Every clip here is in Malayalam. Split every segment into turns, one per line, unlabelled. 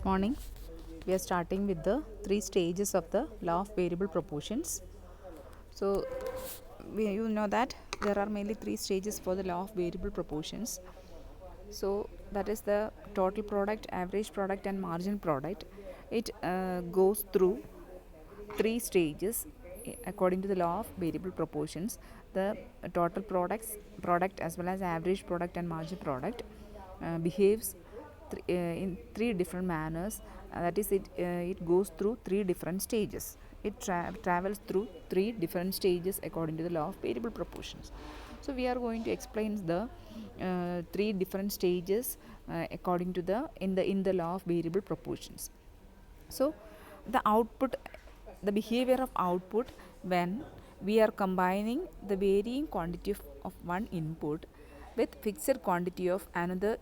Morning. We are starting with the three stages of the law of variable proportions. So, you know that there are mainly three stages for the law of variable proportions. So, that is the total product, average product, and marginal product. It goes through three stages according to the law of variable proportions. The total product as well as average product and marginal product behaves in three different manners. That is, it goes through three different stages. It travels through three different stages according to the law of variable proportions. So we are going to explain the three different stages according to the law of variable proportions. So the behavior of output when we are combining the varying quantity of one input with fixed quantity of other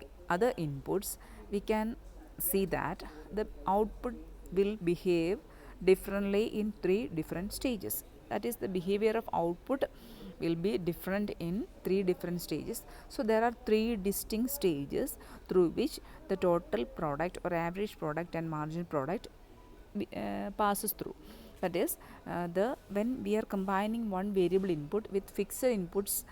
inputs, we can see that the output will behave differently in three different stages. That is, the behavior of output will be different in three different stages. So there are three distinct stages through which the total product or average product and marginal product passes through. That is, when we are combining one variable input with fixed inputs,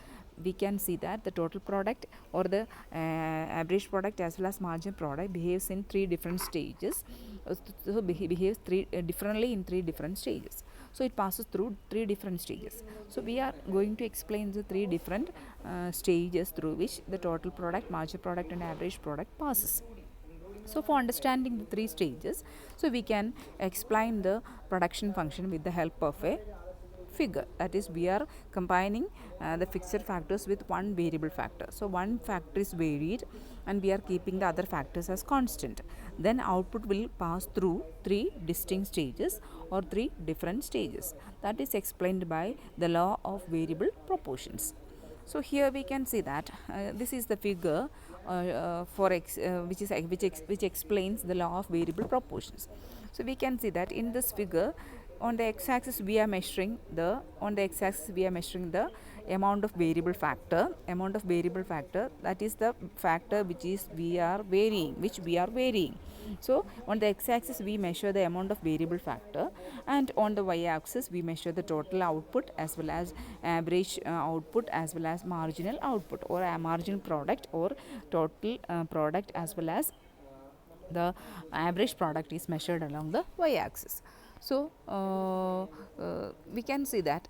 we can see that the total product or the average product as well as marginal product behaves in three different stages. So behaves differently in three different stages. So it passes through three different stages. So we are going to explain the three different stages through which the total product, marginal product, and average product passes. So for understanding the three stages, so we can explain the production function with the help of a figure. That is, we are combining the fixed factors with one variable factor. So one factor is varied and we are keeping the other factors as constant. Then output will pass through three distinct stages or three different stages. That is explained by the law of variable proportions. So here we can see that this is the figure which explains the law of variable proportions. So we can see that in this figure, on the x-axis we are measuring the amount of variable factor. That is the factor which we are varying. So on the x-axis we measure the amount of variable factor, and on the y-axis we measure the total output as well as average output as well as marginal output, or a marginal product, or total product as well as the average product is measured along the y-axis. So we can see that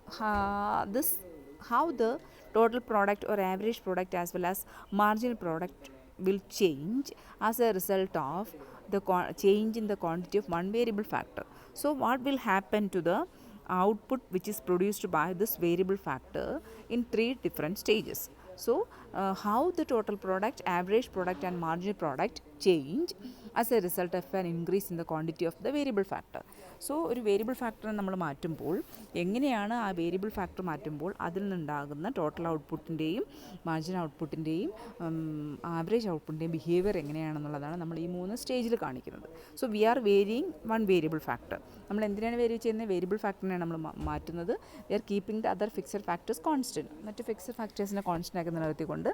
how the total product or average product as well as marginal product will change as a result of the change in the quantity of one variable factor. So what will happen to the output which is produced by this variable factor in three different stages? So how the total product, average product, and marginal product change as a result of an increase in the quantity of the variable factor. So ഒരു വേരിയബിൾ ഫാക്ടർ നമ്മൾ മാറ്റുമ്പോൾ എങ്ങനെയാണ് ആ വേരിയബിൾ ഫാക്ടർ മാറ്റുമ്പോൾ അതിൽ നിന്നുണ്ടാകുന്ന ടോട്ടൽ ഔട്ട്പുട്ടിൻ്റെയും മാർജിൻ ഔട്ട്പുട്ടിൻ്റെയും ആവറേജ് ഔട്ട്പുട്ടിൻ്റെയും ബിഹേവിയർ എങ്ങനെയാണെന്നുള്ളതാണ് നമ്മൾ ഈ മൂന്ന് സ്റ്റേജിൽ കാണിക്കുന്നത്. So we are varying one variable factor. നമ്മൾ എന്തിനാണ് വേരി ചെയ്യുന്നത്? വേരിയബിൾ ഫാക്ടറിനെയാണ് നമ്മൾ മാറ്റുന്നത്. We are keeping the other fixed factors constant. മറ്റ് ഫിക്സഡ് ഫാക്ടേഴ്സിനെ കോൺസ്റ്റൻ്റ് ആക്കി നിലനിർത്തിക്കൊണ്ട്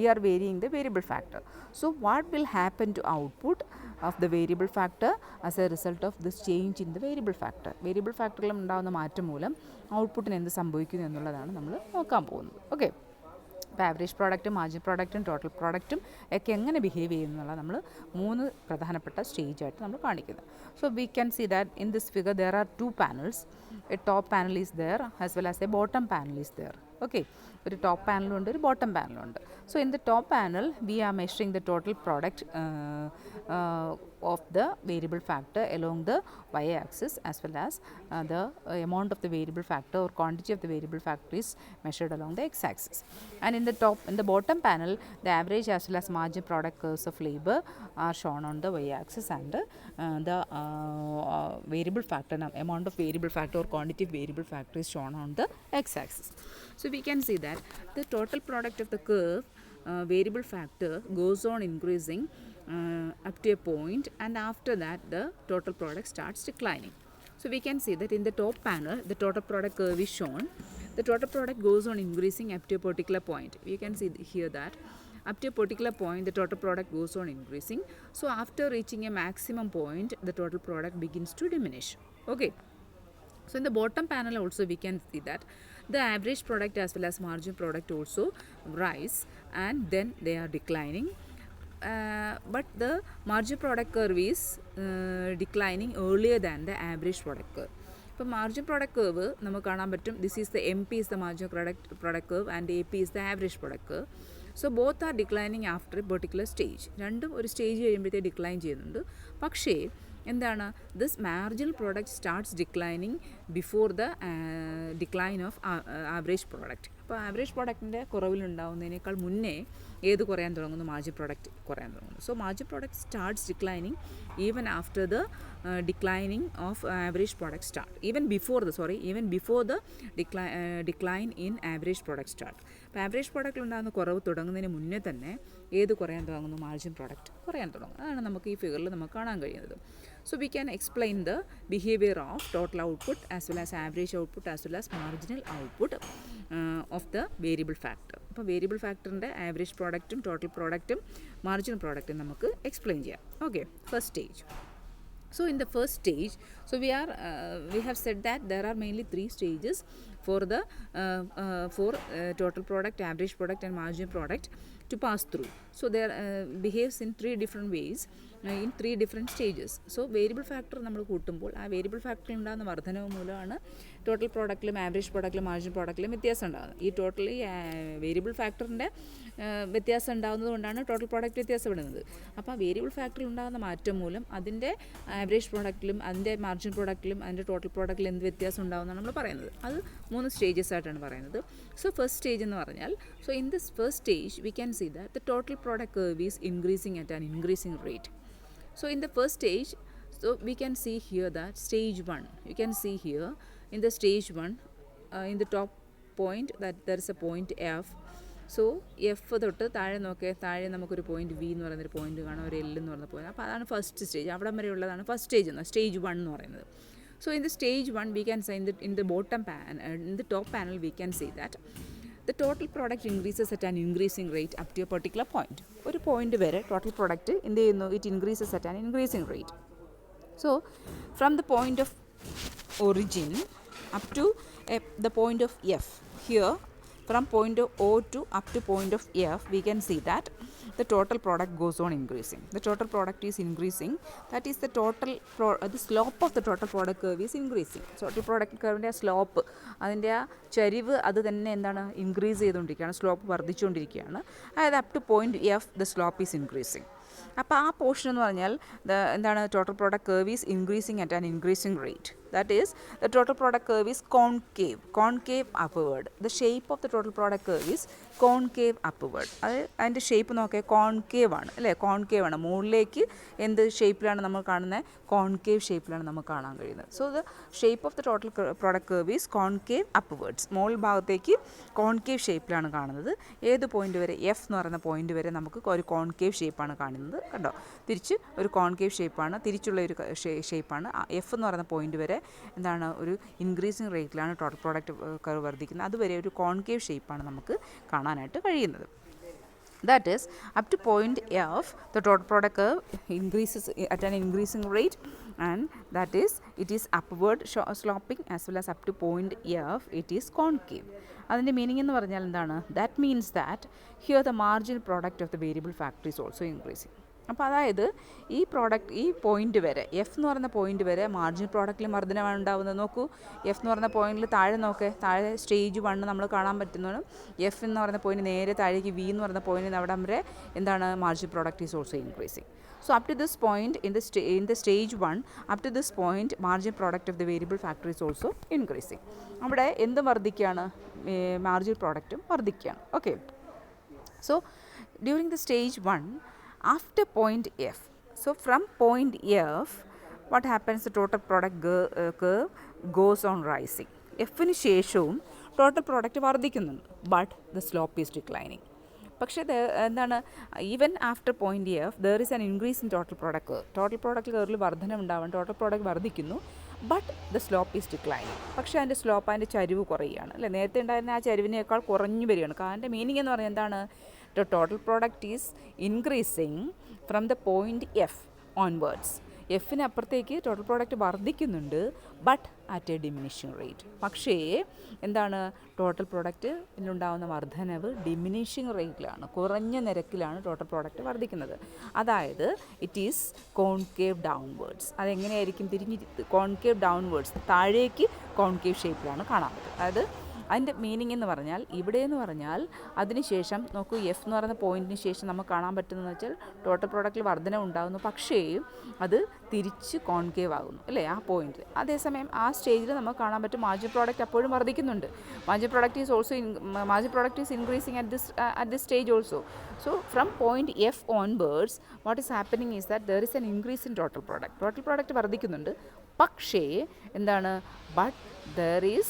we are varying the variable factor. So what will happen to output of the variable factor as a result of this change in the variable factor? Variable ഫാക്ടറിൽ ഉണ്ടാകുന്ന മാറ്റം മൂലം ഔട്ട്പുട്ടിന് എന്ത് സംഭവിക്കുന്നു എന്നുള്ളതാണ് നമ്മൾ നോക്കാൻ പോകുന്നത്. ഓക്കെ, അപ്പോൾ ആവറേജ് പ്രോഡക്റ്റും മാർജിൻ പ്രോഡക്റ്റും ടോട്ടൽ പ്രോഡക്റ്റും ഒക്കെ എങ്ങനെ ബിഹേവ് ചെയ്യുന്നുള്ള നമ്മൾ മൂന്ന് പ്രധാനപ്പെട്ട സ്റ്റേജായിട്ട് നമ്മൾ കാണിക്കുന്നത്. So we can see that in this figure there are two panels. A top panel is there as well as a bottom panel is there. Okay, ഒരു ടോപ്പ് പാനലുണ്ട്, ഒരു ബോട്ടം പാനലുണ്ട്. So in the top panel we are measuring the total product of the variable factor along the y-axis as well as the amount of the variable factor or quantity of the variable factor is measured along the x-axis. And in the bottom panel, the average as well as margin product curves of labor are shown on the y-axis, and the variable factor, amount of variable factor or quantity of variable factor is shown on the x-axis. So we can see that the total product of the curve variable factor goes on increasing up to a point, and after that the total product starts declining. So we can see that in the top panel the total product curve is shown. The total product goes on increasing up to a particular point. We can see here that up to a particular point the total product goes on increasing. So after reaching a maximum point the total product begins to diminish. Okay. So in the bottom panel also we can see that the average product as well as margin product also rise and then they are declining. But the margin product curve is declining earlier than the average product curve. ഇപ്പോൾ മാർജിൻ പ്രോഡക്റ്റ് കർവ് നമുക്ക് കാണാൻ പറ്റും. This is the M P is the margin product curve and A P is the average product curve. So both are declining after A particular stage. രണ്ടും ഒരു സ്റ്റേജ് കഴിയുമ്പോഴത്തേക്ക് ഡിക്ലൈൻ ചെയ്യുന്നുണ്ട്. പക്ഷേ എന്താണ്, this marginal product starts declining before the decline of average product. അപ്പോൾ ആവറേജ് പ്രോഡക്റ്റിൻ്റെ കുറവിലുണ്ടാവുന്നതിനേക്കാൾ മുന്നേ ഏത് കുറയാൻ തുടങ്ങുന്നു? മാർജിൻ പ്രോഡക്റ്റ് കുറയാൻ തുടങ്ങുന്നു. So margin product starts declining even after the declining of average product start, even before the decline in average product start. അപ്പോൾ ആവറേജ് പ്രോഡക്റ്റിൽ ഉണ്ടാകുന്ന കുറവ് തുടങ്ങുന്നതിന് മുന്നേ തന്നെ ഏത് കുറയാൻ തുടങ്ങുന്നു? മാർജിൻ പ്രോഡക്റ്റ് കുറയാൻ തുടങ്ങും. അതാണ് നമുക്ക് ഈ ഫിഗറിൽ നമുക്ക് കാണാൻ കഴിയുന്നത്. So we can explain the behaviour of total output as well as average output as well as marginal output of the variable factor. അപ്പോൾ വേരിയബിൾ ഫാക്ടറിൻ്റെ ആവറേജ് പ്രോഡക്റ്റും ടോട്ടൽ പ്രോഡക്റ്റും മാർജിനൽ പ്രോഡക്റ്റും നമുക്ക് എക്സ്പ്ലെയിൻ ചെയ്യാം. Okay, first stage. So in the first stage, so we have said that there are mainly 3 stages for the total product, average product and margin product to pass through. So there behaves in 3 different ways in 3 different stages. So variable factor നമ്മൾ കൂട്ടുമ്പോൾ ആ വേരിയബിൾ ഫാക്ടറിൽ ഉണ്ടാകുന്ന വർധനവ് മൂലമാണ് ടോട്ടൽ പ്രോഡക്റ്റിലും ആവറേജ് പ്രോഡക്റ്റിലും മാർജിൻ പ്രോഡക്റ്റിലും വ്യത്യാസം ഉണ്ടാകുന്നത്. ഈ ടോട്ടലി വേരിയബിൾ ഫാക്ടറിൻ്റെ വ്യത്യാസം ഉണ്ടാകുന്നത് കൊണ്ടാണ് ടോട്ടൽ പ്രോഡക്റ്റ് വ്യത്യാസപ്പെടുന്നത്. അപ്പോൾ ആ വേരിയബിൾ ഫാക്ടറിൽ ഉണ്ടാകുന്ന മാറ്റം മൂലം അതിൻ്റെ ആവറേജ് പ്രോഡക്റ്റിലും അതിൻ്റെ മാർജിൻ പ്രോഡക്റ്റിലും അതിൻ്റെ ടോട്ടൽ പ്രോഡക്റ്റിലും എന്ത് വ്യത്യാസം ഉണ്ടാകുമെന്നാണ് നമ്മൾ പറയുന്നത്. അത് 3 സ്റ്റേജസ് ആയിട്ടാണ് പറയുന്നത്. സോ ഫസ്റ്റ് സ്റ്റേജ് എന്ന് പറഞ്ഞാൽ, so in this first stage we can see that the total product curve is increasing at an increasing rate. So in the first stage, so we can see here that stage 1, you can see here in the stage 1 in the top point that there is a point F. So F തൊട്ട് താഴെ നോക്കിയാൽ താഴെ നമുക്കൊരു പോയിൻറ്റ് വി എന്ന് പറയുന്നൊരു പോയിൻറ്റ് കാണാം, ഒരു എൽ എന്ന് പറയുന്ന പോയിൻറ്റ്. അപ്പോൾ അതാണ് ഫസ്റ്റ് സ്റ്റേജ്. അവിടെ വരെയുള്ളതാണ് ഫസ്റ്റ് സ്റ്റേജ് എന്ന്, സ്റ്റേജ് 1 എന്ന് പറയുന്നത്. So in the stage 1 we can say in the bottom in the top panel we can see that the total product increases at an increasing rate up to a particular point. ഒരു പോയിന്റ് വരെ ടോട്ടൽ പ്രോഡക്റ്റ് എന്ത് ചെയ്യുന്നു? It increases at an increasing rate. So from the point of origin up to the point of F, here from point of O to up to point of F, we can see that the total product goes on increasing. The total product is increasing. That is the the slope of the total product curve is increasing. So total product curve slope, അതിൻ്റെ ആ ചരിവ് അത് തന്നെ എന്താണ്? ഇൻക്രീസ് ചെയ്തുകൊണ്ടിരിക്കുകയാണ്, സ്ലോപ്പ് വർദ്ധിച്ചുകൊണ്ടിരിക്കുകയാണ്. അതായത് up two point F the slope is increasing. അപ്പോൾ ആ പോർഷൻ എന്ന് പറഞ്ഞാൽ എന്താണ്? Total product curve is increasing at an increasing rate. That is, the total product curve is concave upward. The shape of the total product curve is concave upward. അതിൻ്റെ ഷേപ്പ് നോക്കിയാൽ കോൺകേവ് ആണ് അല്ലേ? കോൺകേവ് ആണ്. മുകളിലേക്ക് എന്ത് ഷേപ്പിലാണ് നമ്മൾ കാണുന്നത്? കോൺകേവ് ഷേപ്പിലാണ് നമുക്ക് കാണാൻ കഴിയുന്നത്. So the shape of the total product curve is concave upwards. മുകൾ ഭാഗത്തേക്ക് കോൺകേവ് ഷേപ്പിലാണ് കാണുന്നത്. ഏത് പോയിന്റ് വരെ? എഫ് എന്ന് പറയുന്ന പോയിന്റ് വരെ നമുക്ക് ഒരു കോൺകേവ് ഷേപ്പാണ് കാണുന്നത്. കണ്ടോ? തിരിച്ച് ഒരു കോൺകേവ് ഷേപ്പാണ്, തിരിച്ചുള്ള ഒരു ഷേപ്പാണ്. എഫ് എന്ന് പറയുന്ന പോയിന്റ് വരെ എന്താണ്? ഒരു ഇൻക്രീസിങ് റേറ്റിലാണ് ടോട്ടൽ പ്രോഡക്റ്റ് കർവ് വർദ്ധിക്കുന്നത്. അതുവരെ ഒരു കോൺകേവ് ഷേപ്പാണ് നമുക്ക് കാണാനായിട്ട് കഴിയുന്നത്. That is, up to point F, the total product curve increases at an increasing rate, and that is, it is upward sloping as well as up to point F, it is concave. അതിൻ്റെ മീനിങ് എന്ന് പറഞ്ഞാൽ എന്താണ്? That means that here the marginal product of the variable factor is also increasing. അപ്പോൾ അതായത് ഈ പോയിന്റ് വരെ, എഫ് എന്ന് പറയുന്ന പോയിന്റ് വരെ മാർജിനൽ പ്രോഡക്റ്റിൽ വർധനമാണ് ഉണ്ടാകുന്നത്. നോക്കൂ, എഫ് എന്ന് പറയുന്ന പോയിന്റിൽ താഴെ നോക്കേ, താഴെ സ്റ്റേജ് 1 നമ്മൾ കാണാൻ പറ്റുന്നതാണ്. എഫ് എന്ന് പറയുന്ന പോയിന്റ് നേരെ താഴേക്ക് വി എന്ന് പറയുന്ന പോയിന്റിൽ അവിടെ വരെ എന്താണ്? Marginal product is also increasing. So up to this point in the stage 1, up to this point marginal product of the variable factor is also increasing. അവിടെ എന്ത് വർദ്ധിക്കുകയാണ്? മാർജിനൽ പ്രോഡക്റ്റും വർദ്ധിക്കുകയാണ്. Okay, so during the stage 1, after point F, so from point F, what happens? The total product curve goes on rising. എഫിന് ശേഷവും ടോട്ടൽ പ്രോഡക്റ്റ് വർദ്ധിക്കുന്നുണ്ട്, but the slope is declining. പക്ഷേ എന്താണ്? Even after point F there is an increase in total product curve. Total product കർവിൽ വർധന ഉണ്ടാവാൻ ടോട്ടൽ പ്രോഡക്റ്റ് വർദ്ധിക്കുന്നു, but the slope is declining. പക്ഷേ അതിൻ്റെ സ്ലോപ്പ്, അതിൻ്റെ ചരിവ് കുറയുകയാണ് അല്ലേ? നേരത്തെ ഉണ്ടായിരുന്ന ആ ചരിവിനേക്കാൾ കുറഞ്ഞു വരികയാണ്. അതിൻ്റെ മീനിങ് എന്ന് പറയുന്നത് എന്താണ്? the total product is increasing from the point F onwards. എഫിന് അപ്പുറത്തേക്ക് ടോട്ടൽ പ്രോഡക്റ്റ് വർദ്ധിക്കുന്നുണ്ട്, but at a diminishing rate. പക്ഷേ എന്താണ്, ടോട്ടൽ പ്രോഡക്റ്റിലുണ്ടാകുന്ന വർധനവ് ഡിമിനിഷിങ് റേറ്റിലാണ്, കുറഞ്ഞ നിരക്കിലാണ് ടോട്ടൽ പ്രോഡക്റ്റ് വർദ്ധിക്കുന്നത്. അതായത് ഇറ്റ് ഈസ് കോൺകേവ് ഡൗൺവേർഡ്സ്. അതെങ്ങനെയായിരിക്കും തിരിഞ്ഞ് കോൺകേവ് ഡൗൺവേർഡ്സ്, താഴേക്ക് കോൺകേവ് ഷേപ്പിലാണ് കാണാൻ പറ്റും. അതായത് അതിൻ്റെ മീനിങ് എന്ന് പറഞ്ഞാൽ, ഇവിടെ എന്ന് പറഞ്ഞാൽ അതിനുശേഷം നോക്കൂ, എഫ് എന്ന് പറയുന്ന പോയിൻറ്റിന് ശേഷം നമുക്ക് കാണാൻ പറ്റുന്നതെന്ന് വെച്ചാൽ ടോട്ടൽ പ്രോഡക്റ്റിൽ വർധന ഉണ്ടാകുന്നു, പക്ഷേ അത് തിരിച്ച് കോൺകേവ് ആകുന്നു അല്ലേ ആ പോയിൻറ്റിൽ. അതേസമയം ആ സ്റ്റേജിൽ നമുക്ക് കാണാൻ പറ്റും മാർജിൻ പ്രോഡക്റ്റ് അപ്പോഴും വർദ്ധിക്കുന്നുണ്ട്. Margin product is increasing at this stage also. So from point F onwards, what is happening is that there is an increase in total product. Total product വർദ്ധിക്കുന്നുണ്ട്, പക്ഷേ എന്താണ്, but there is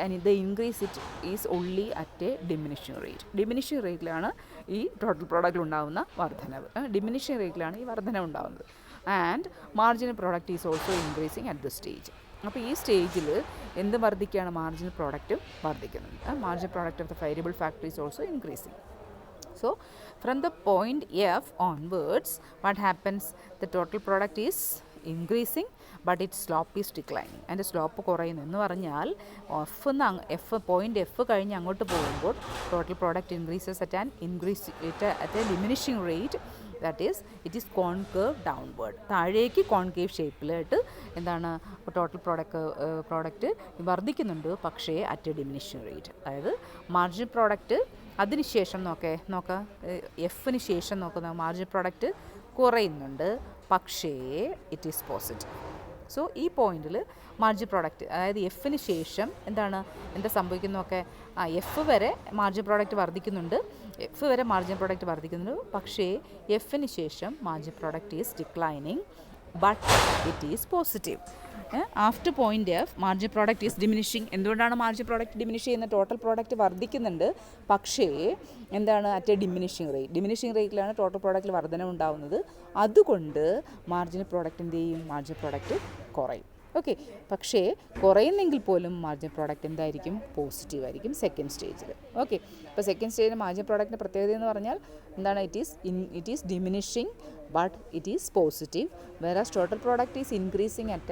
and the increase it is only at a diminishing rate. Diminishing റേറ്റിലാണ് ഈ ടോട്ടൽ പ്രോഡക്റ്റിൽ ഉണ്ടാകുന്ന വർധനവ്, ഡിമിനിഷിങ് റേറ്റിലാണ് ഈ വർധനവ് ഉണ്ടാകുന്നത്. And marginal product is also increasing at the stage. അപ്പോൾ ഈ സ്റ്റേജിൽ എന്ത് വർദ്ധിക്കുകയാണ്, മാർജിനൽ പ്രോഡക്റ്റും വർദ്ധിക്കുന്നുണ്ട്. Marginal product of the variable factor is also increasing. So from the point F onwards, what happens, the total product is increasing but its slope is declining. അതിൻ്റെ സ്ലോപ്പ് കുറയുന്നു എന്ന് പറഞ്ഞാൽ പോയിൻ്റ് എഫ് കഴിഞ്ഞ് അങ്ങോട്ട് പോകുമ്പോൾ total product increases at a diminishing rate, that is it is concave downward. താഴേക്ക് കോൺകേവ് ഷേപ്പിലായിട്ട് എന്താണ് ടോട്ടൽ പ്രോഡക്റ്റ് വർദ്ധിക്കുന്നുണ്ട്, പക്ഷേ അറ്റ് എ ഡിമിനിഷിങ് റേറ്റ്. അതായത് മാർജിൻ പ്രോഡക്റ്റ് അതിനുശേഷം എഫിന് ശേഷം നോക്കുന്ന മാർജിൻ പ്രോഡക്റ്റ് കുറയുന്നുണ്ട്, പക്ഷേ ഇറ്റ് ഈസ് പോസിറ്റീവ്. സോ ഈ പോയിന്റിൽ മാർജിൻ പ്രോഡക്റ്റ്, അതായത് എഫിന് ശേഷം എന്താ സംഭവിക്കുന്നതൊക്കെ, എഫ് വരെ മാർജിൻ പ്രോഡക്റ്റ് വർദ്ധിക്കുന്നുണ്ട്, പക്ഷേ എഫിന് ശേഷം margin product is declining but it is positive. After point F margin product is diminishing. എന്തുകൊണ്ടാണ് മാർജിൻ പ്രോഡക്റ്റ് ഡിമിനിഷ് ചെയ്യുന്നത്? ടോട്ടൽ പ്രോഡക്റ്റ് വർദ്ധിക്കുന്നുണ്ട്, പക്ഷേ അറ്റ് എ ഡിമിനിഷിങ് റേറ്റിലാണ് ടോട്ടൽ പ്രോഡക്റ്റിൽ വർധന ഉണ്ടാകുന്നത്. അതുകൊണ്ട് മാർജിൻ പ്രോഡക്റ്റ് എന്ത് ചെയ്യും, മാർജിൻ പ്രോഡക്റ്റ് കുറയും. ഓക്കെ, പക്ഷേ കുറയുന്നെങ്കിൽ പോലും മാർജിൻ പ്രോഡക്റ്റ് എന്തായിരിക്കും, പോസിറ്റീവ് ആയിരിക്കും സെക്കൻഡ് സ്റ്റേജിൽ. ഓക്കെ, ഇപ്പോൾ സെക്കൻഡ് സ്റ്റേജിൽ മാർജിൻ പ്രോഡക്റ്റിൻ്റെ പ്രത്യേകത എന്ന് പറഞ്ഞാൽ it is diminishing but it is positive, whereas total product is increasing at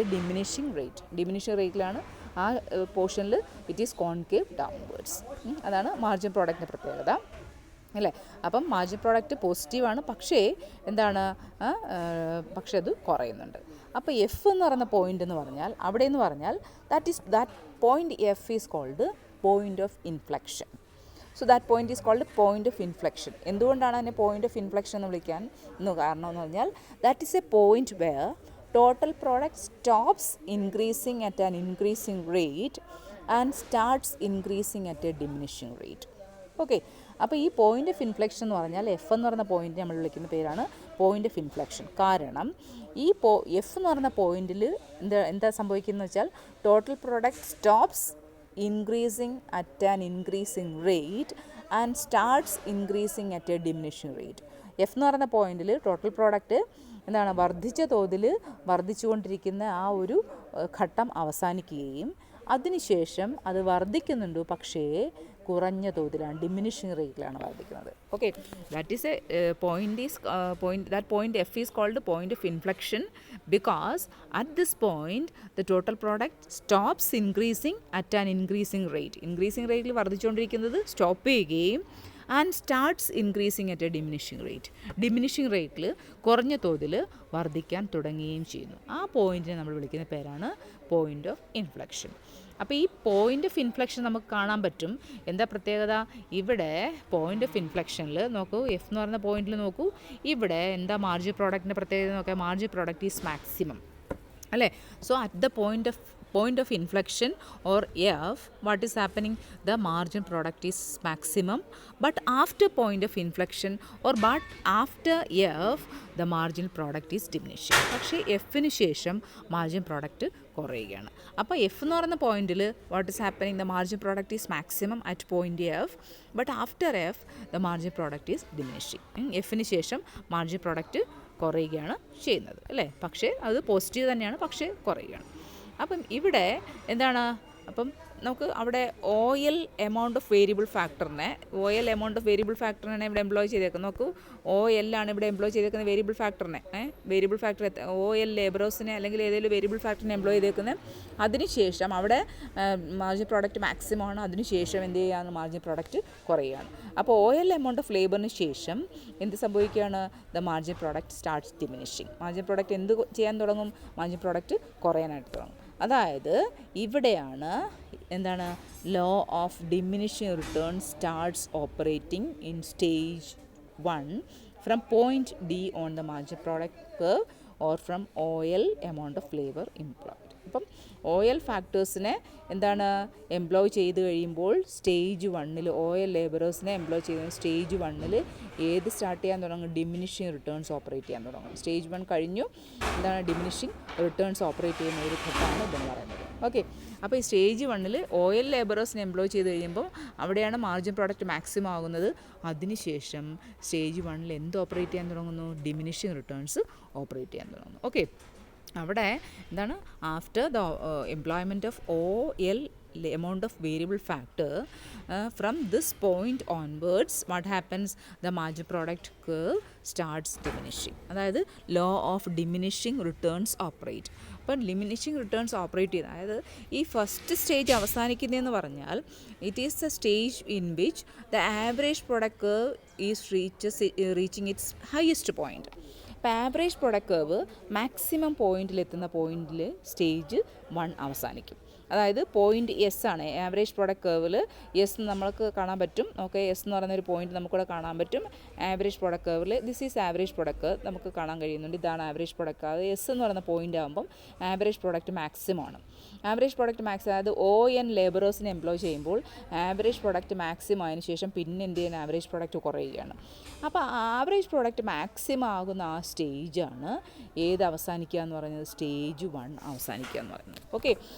a diminishing rate. Diminishing റേറ്റിലാണ് ആ പോർഷനിൽ ഇറ്റ് ഈസ് കോൺകേവ് ഡൗൺവേർഡ്സ്. അതാണ് മാർജിൻ പ്രോഡക്റ്റിൻ്റെ പ്രത്യേകത അല്ലേ. അപ്പം മാർജിൻ പ്രോഡക്റ്റ് പോസിറ്റീവാണ്, പക്ഷേ പക്ഷേ അത് കുറയുന്നുണ്ട്. അപ്പോൾ എഫ് എന്ന് പറയുന്ന പോയിൻ്റ് എന്ന് പറഞ്ഞാൽ അവിടെ എന്ന് പറഞ്ഞാൽ that point F is called point of inflection. So that point is called point of inflection. എന്തുകൊണ്ടാണ് അതിനെ പോയിൻ്റ് ഓഫ് ഇൻഫ്ലെക്ഷൻ എന്ന് വിളിക്കാൻ കാരണം എന്ന് പറഞ്ഞാൽ that is a point where total product stops increasing at an increasing rate and starts increasing at a diminishing rate. Okay, അപ്പോൾ ഈ പോയിൻ്റ് ഓഫ് ഇൻഫ്ലെക്ഷൻ എന്ന് പറഞ്ഞാൽ എഫ് എന്ന് പറയുന്ന പോയിൻ്റ് നമ്മൾ വിളിക്കുന്ന പേരാണ് പോയിൻ്റ് ഓഫ് ഇൻഫ്ലെക്ഷൻ. കാരണം ഈ എഫ് എന്ന് പറയുന്ന പോയിൻ്റിൽ എന്താ സംഭവിക്കുന്നത് വെച്ചാൽ total product stops increasing at an increasing rate and starts increasing at a diminishing rate. F എന്ന് പറയുന്ന പോയിന്റിൽ ടോട്ടൽ പ്രോഡക്റ്റ് വർദ്ധിച്ച തോതിൽ വർദ്ധിച്ചുകൊണ്ടിരിക്കുന്ന ആ ഒരു ഘട്ടം അവസാനിക്കുകയും അതിനുശേഷം അത് വർദ്ധിക്കുന്നുണ്ട്, പക്ഷേ കുറഞ്ഞ തോതിലാണ്, ഡിമിനിഷിങ് റേറ്റിലാണ് വർദ്ധിക്കുന്നത്. Okay, that point F is called point of inflection because at this point the total product stops increasing at an increasing rate. increasing rate വർദ്ധിച്ചുകൊണ്ടിരിക്കുന്നത് സ്റ്റോപ്പ് ചെയ്യുകയും and starts increasing at a diminishing റേറ്റിൽ കുറഞ്ഞ തോതിൽ വർദ്ധിക്കാൻ തുടങ്ങുകയും ചെയ്യുന്നു. ആ പോയിന്റിനെ നമ്മൾ വിളിക്കുന്ന പേരാണ് പോയിൻ്റ് ഓഫ് ഇൻഫ്ലെക്ഷൻ. അപ്പോൾ ഈ പോയിൻ്റ് ഓഫ് ഇൻഫ്ലെക്ഷൻ നമുക്ക് കാണാൻ പറ്റും. എന്താ പ്രത്യേകത? ഇവിടെ പോയിൻ്റ് ഓഫ് ഇൻഫ്ലെക്ഷനിൽ നോക്കൂ, എഫ് എന്ന് പറയുന്ന പോയിന്റിൽ നോക്കൂ, ഇവിടെ എന്താ മാർജിൻ പ്രോഡക്റ്റിൻ്റെ പ്രത്യേകത നോക്കാം, മാർജിൻ പ്രോഡക്റ്റ് ഈസ് മാക്സിമം അല്ലേ. So at the point of inflection or F, what is happening? The margin product is maximum, but after point of inflection but after F the margin product is diminishing. പക്ഷേ എഫിന് ശേഷം മാർജിൻ പ്രോഡക്റ്റ് കുറയുകയാണ്. അപ്പോൾ എഫ് എന്ന് പറയുന്ന പോയിന്റിൽ what is happening, the margin product is maximum at point F, but after F the margin product is diminishing. എഫിന് ശേഷം മാർജിൻ പ്രോഡക്റ്റ് കുറയുകയാണ് ചെയ്യുന്നത് അല്ലേ. പക്ഷേ അത് പോസിറ്റീവ് തന്നെയാണ്, പക്ഷേ കുറയുകയാണ്. അപ്പം ഇവിടെ അപ്പം നമുക്ക് അവിടെ ഓയിൽ എമൗണ്ട് ഓഫ് വേരിയബിൾ ഫാക്ടറിനെ ഇവിടെ എംപ്ലോയ് ചെയ്തേക്കുന്നത്. നോക്കൂ, OL ഇവിടെ എംപ്ലോയ് ചെയ്തേക്കുന്നത് വേരിയബിൾ ഫാക്ടറിനെ. വേരിയബിൾ ഫാക്ടർ OL ലേബറേഴ്സിനെ അല്ലെങ്കിൽ ഏതെങ്കിലും വേരിയബിൾ ഫാക്ടറിനെ എംപ്ലോയ് ചെയ്തേക്കുന്നത്. അതിനുശേഷം അവിടെ മാർജിൻ പ്രോഡക്റ്റ് മാക്സിമം ആണ്. അതിനുശേഷം എന്ത് ചെയ്യുകയാണ്? മാർജിൻ പ്രോഡക്റ്റ് കുറയുകയാണ്. അപ്പോൾ OL എമൗണ്ട് ഓഫ് ലേബറിന് ശേഷം എന്ത് സംഭവിക്കുകയാണ്? The margin product starts diminishing. Margin product എന്ത് ചെയ്യാൻ തുടങ്ങും? മാർജിൻ പ്രോഡക്റ്റ് കുറയാനായിട്ട് തുടങ്ങും. അതായത് ഇവിടെയാണ് എന്താണ് law of diminishing return starts operating in stage 1 from point D on the margin product curve or from OL amount of labour employed. അപ്പം OL ഫാക്ടേഴ്സിനെ എന്താണ് എംപ്ലോയ് ചെയ്ത് കഴിയുമ്പോൾ സ്റ്റേജ് 1 OL ലേബറേഴ്സിനെ എംപ്ലോയ് ചെയ്യുന്ന സ്റ്റേജ് 1 ഏത് സ്റ്റാർട്ട് ചെയ്യാൻ തുടങ്ങും? ഡിമിനിഷിങ് റിട്ടേൺസ് ഓപ്പറേറ്റ് ചെയ്യാൻ തുടങ്ങും. സ്റ്റേജ് 1 കഴിഞ്ഞു, എന്താണ് ഡിമിനിഷിങ് റിട്ടേൺസ് ഓപ്പറേറ്റ് ചെയ്യുന്ന ഒരു ഘട്ടമാണ് ഇതെന്ന് പറയുന്നത്. ഓക്കെ, അപ്പോൾ ഈ സ്റ്റേജ് 1 OL ലേബറേഴ്സിനെ എംപ്ലോയ് ചെയ്ത് കഴിയുമ്പോൾ അവിടെയാണ് മാർജിൻ പ്രോഡക്റ്റ് മാക്സിമം ആകുന്നത്. അതിനുശേഷം സ്റ്റേജ് 1 എന്ത് ഓപ്പറേറ്റ് ചെയ്യാൻ തുടങ്ങുന്നു? ഡിമിനിഷിങ് റിട്ടേൺസ് ഓപ്പറേറ്റ് ചെയ്യാൻ തുടങ്ങുന്നു. ഓക്കെ, അവിടെ എന്താണ് after the employment of OL amount of variable factor from this point onwards what happens? The margin product curve starts diminishing. അതായത് law of diminishing returns operate. അപ്പം ഡിമിനിഷിങ് റിട്ടേൺസ് ഓപ്പറേറ്റ് ചെയ്യുന്നത്, അതായത് ഈ ഫസ്റ്റ് സ്റ്റേജ് അവസാനിക്കുന്നതെന്ന് പറഞ്ഞാൽ it is the stage in which the average product curve is reaching its highest point. അപ്പോൾ ആവറേജ് പ്രൊഡക്റ്റ് കർവ് മാക്സിമം പോയിൻറ്റിലെത്തുന്ന പോയിൻറ്റിൽ സ്റ്റേജ് 1 അവസാനിക്കും. അതായത് പോയിൻറ്റ് S ആണ് ആവറേജ് പ്രൊഡക്റ്റ് കർവിൽ. എസ് നമ്മൾക്ക് കാണാൻ പറ്റും. ഓക്കെ, S എന്ന് പറയുന്നൊരു പോയിൻറ്റ് നമുക്കിവിടെ കാണാൻ പറ്റും ആവറേജ് പ്രൊഡക്റ്റ് കർവിൽ. ദിസ് ഈസ് ആവറേജ് പ്രൊഡക്റ്റ് നമുക്ക് കാണാൻ കഴിയുന്നുണ്ട്. ഇതാണ് ആവറേജ് പ്രൊഡക്റ്റ്. അത് S എന്ന് പറയുന്ന പോയിൻ്റ് ആകുമ്പം ആവറേജ് പ്രൊഡക്റ്റ് മാക്സിമം ആണ്. ആവറേജ് പ്രൊഡക്റ്റ് മാക്സിമം, അതായത് ON ലേബറേഴ്സിനെ എംപ്ലോയ് ചെയ്യുമ്പോൾ ആവറേജ് പ്രൊഡക്റ്റ് മാക്സിമം ആയതിനു ശേഷം പിന്നെ എന്ത് ചെയ്യുന്ന ആവറേജ് പ്രൊഡക്റ്റ് കുറയുകയാണ്. അപ്പോൾ ആവറേജ് പ്രൊഡക്റ്റ് മാക്സിമം ആകുന്ന ആ സ്റ്റേജാണ് ഏത് അവസാനിക്കുക എന്ന് പറയുന്നത്? സ്റ്റേജ് 1 അവസാനിക്കുക എന്ന് പറയുന്നത്. ഓക്കെ,